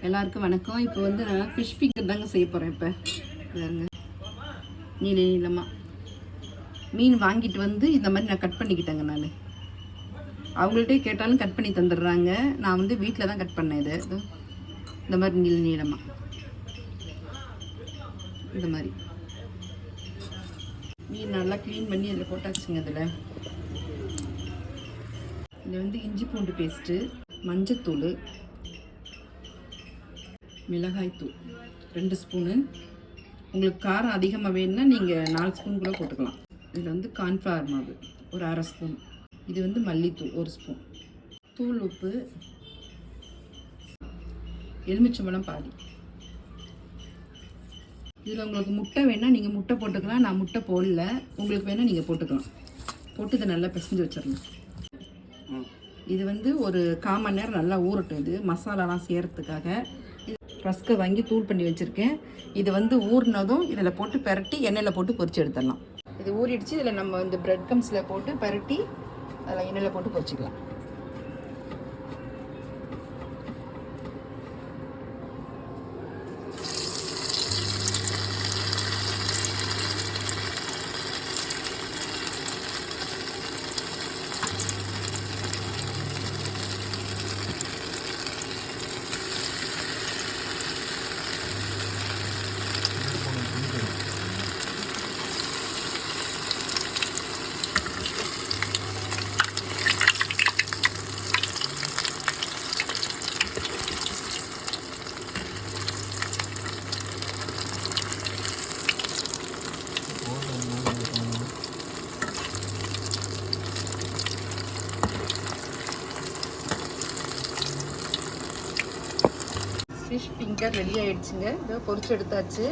எல்லாருக்கும் வணக்கம். இப்போ வந்து நான் ஃபிஷ் ஃபிங்கர் தாங்க செய்ய போகிறேன். இப்போ பாருங்க, நீளமாக மீன் வாங்கிட்டு வந்து இந்த மாதிரி நான் கட் பண்ணிக்கிட்டேங்க. நான் அவங்கள்ட்டே கேட்டாலும் கட் பண்ணி தந்துடுறாங்க. நான் வந்து வீட்டில் தான் கட் பண்ணேன். இது இந்த மாதிரி நீளமாக இந்த மாதிரி மீன் நல்லா க்ளீன் பண்ணி அதில் போட்டாச்சுங்க. இதில் வந்து இஞ்சி பூண்டு பேஸ்ட்டு, மஞ்சத்தூள், மிளகாய்த்தூள் 2 ஸ்பூனு. உங்களுக்கு காரம் அதிகமாக வேணும்னா நீங்கள் 4 ஸ்பூன் கூட போட்டுக்கலாம். இதில் வந்து கார்ன்ஃப்ளவர் மாவு ஒரு 1/2 ஸ்பூன். இது வந்து மல்லித்தூள் 1 ஸ்பூன். தூள் உப்பு, எலுமிச்சம்பழம் பாதி. இதில் உங்களுக்கு முட்டை வேணால் நீங்கள் முட்டை போட்டுக்கலாம். நான் முட்டை போடல, உங்களுக்கு வேணால் நீங்கள் போட்டுக்கலாம். போட்டு இதை நல்லா பிசைஞ்சு வச்சிடணும். இது வந்து ஒரு 1/4 மணி நேரம் நல்லா ஊறட்டும். இது மசாலாலாம் செய்கிறதுக்காக ரஸ்கை வாங்கி தூள் பண்ணி வச்சுருக்கேன். இது வந்து ஊறினதும் இதில் போட்டு பரட்டி எண்ணெயில் போட்டு பொரிச்சு எடுத்துடலாம். இது ஊறிடுச்சு. இதில் நம்ம இந்த பிரெட் கம்ஸில் போட்டு பரட்டி அதில் எண்ணெயில் போட்டு பொரிச்சிக்கலாம். ஃபிஷ் ஃபிங்கர் ரெடி ஆகிடுச்சுங்க. இதை பொரிச்சு எடுத்தாச்சு.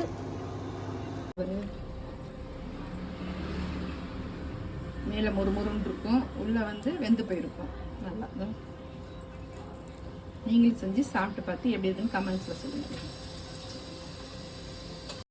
மேலே முறுமுறுன்னு இருக்கும், உள்ளே வந்து வெந்து போயிருக்கும். நல்லா நீங்களும் செஞ்சு சாப்பிட்டு பார்த்து எப்படி இருக்குன்னு கமெண்ட்ஸில் சொல்லுங்கள்.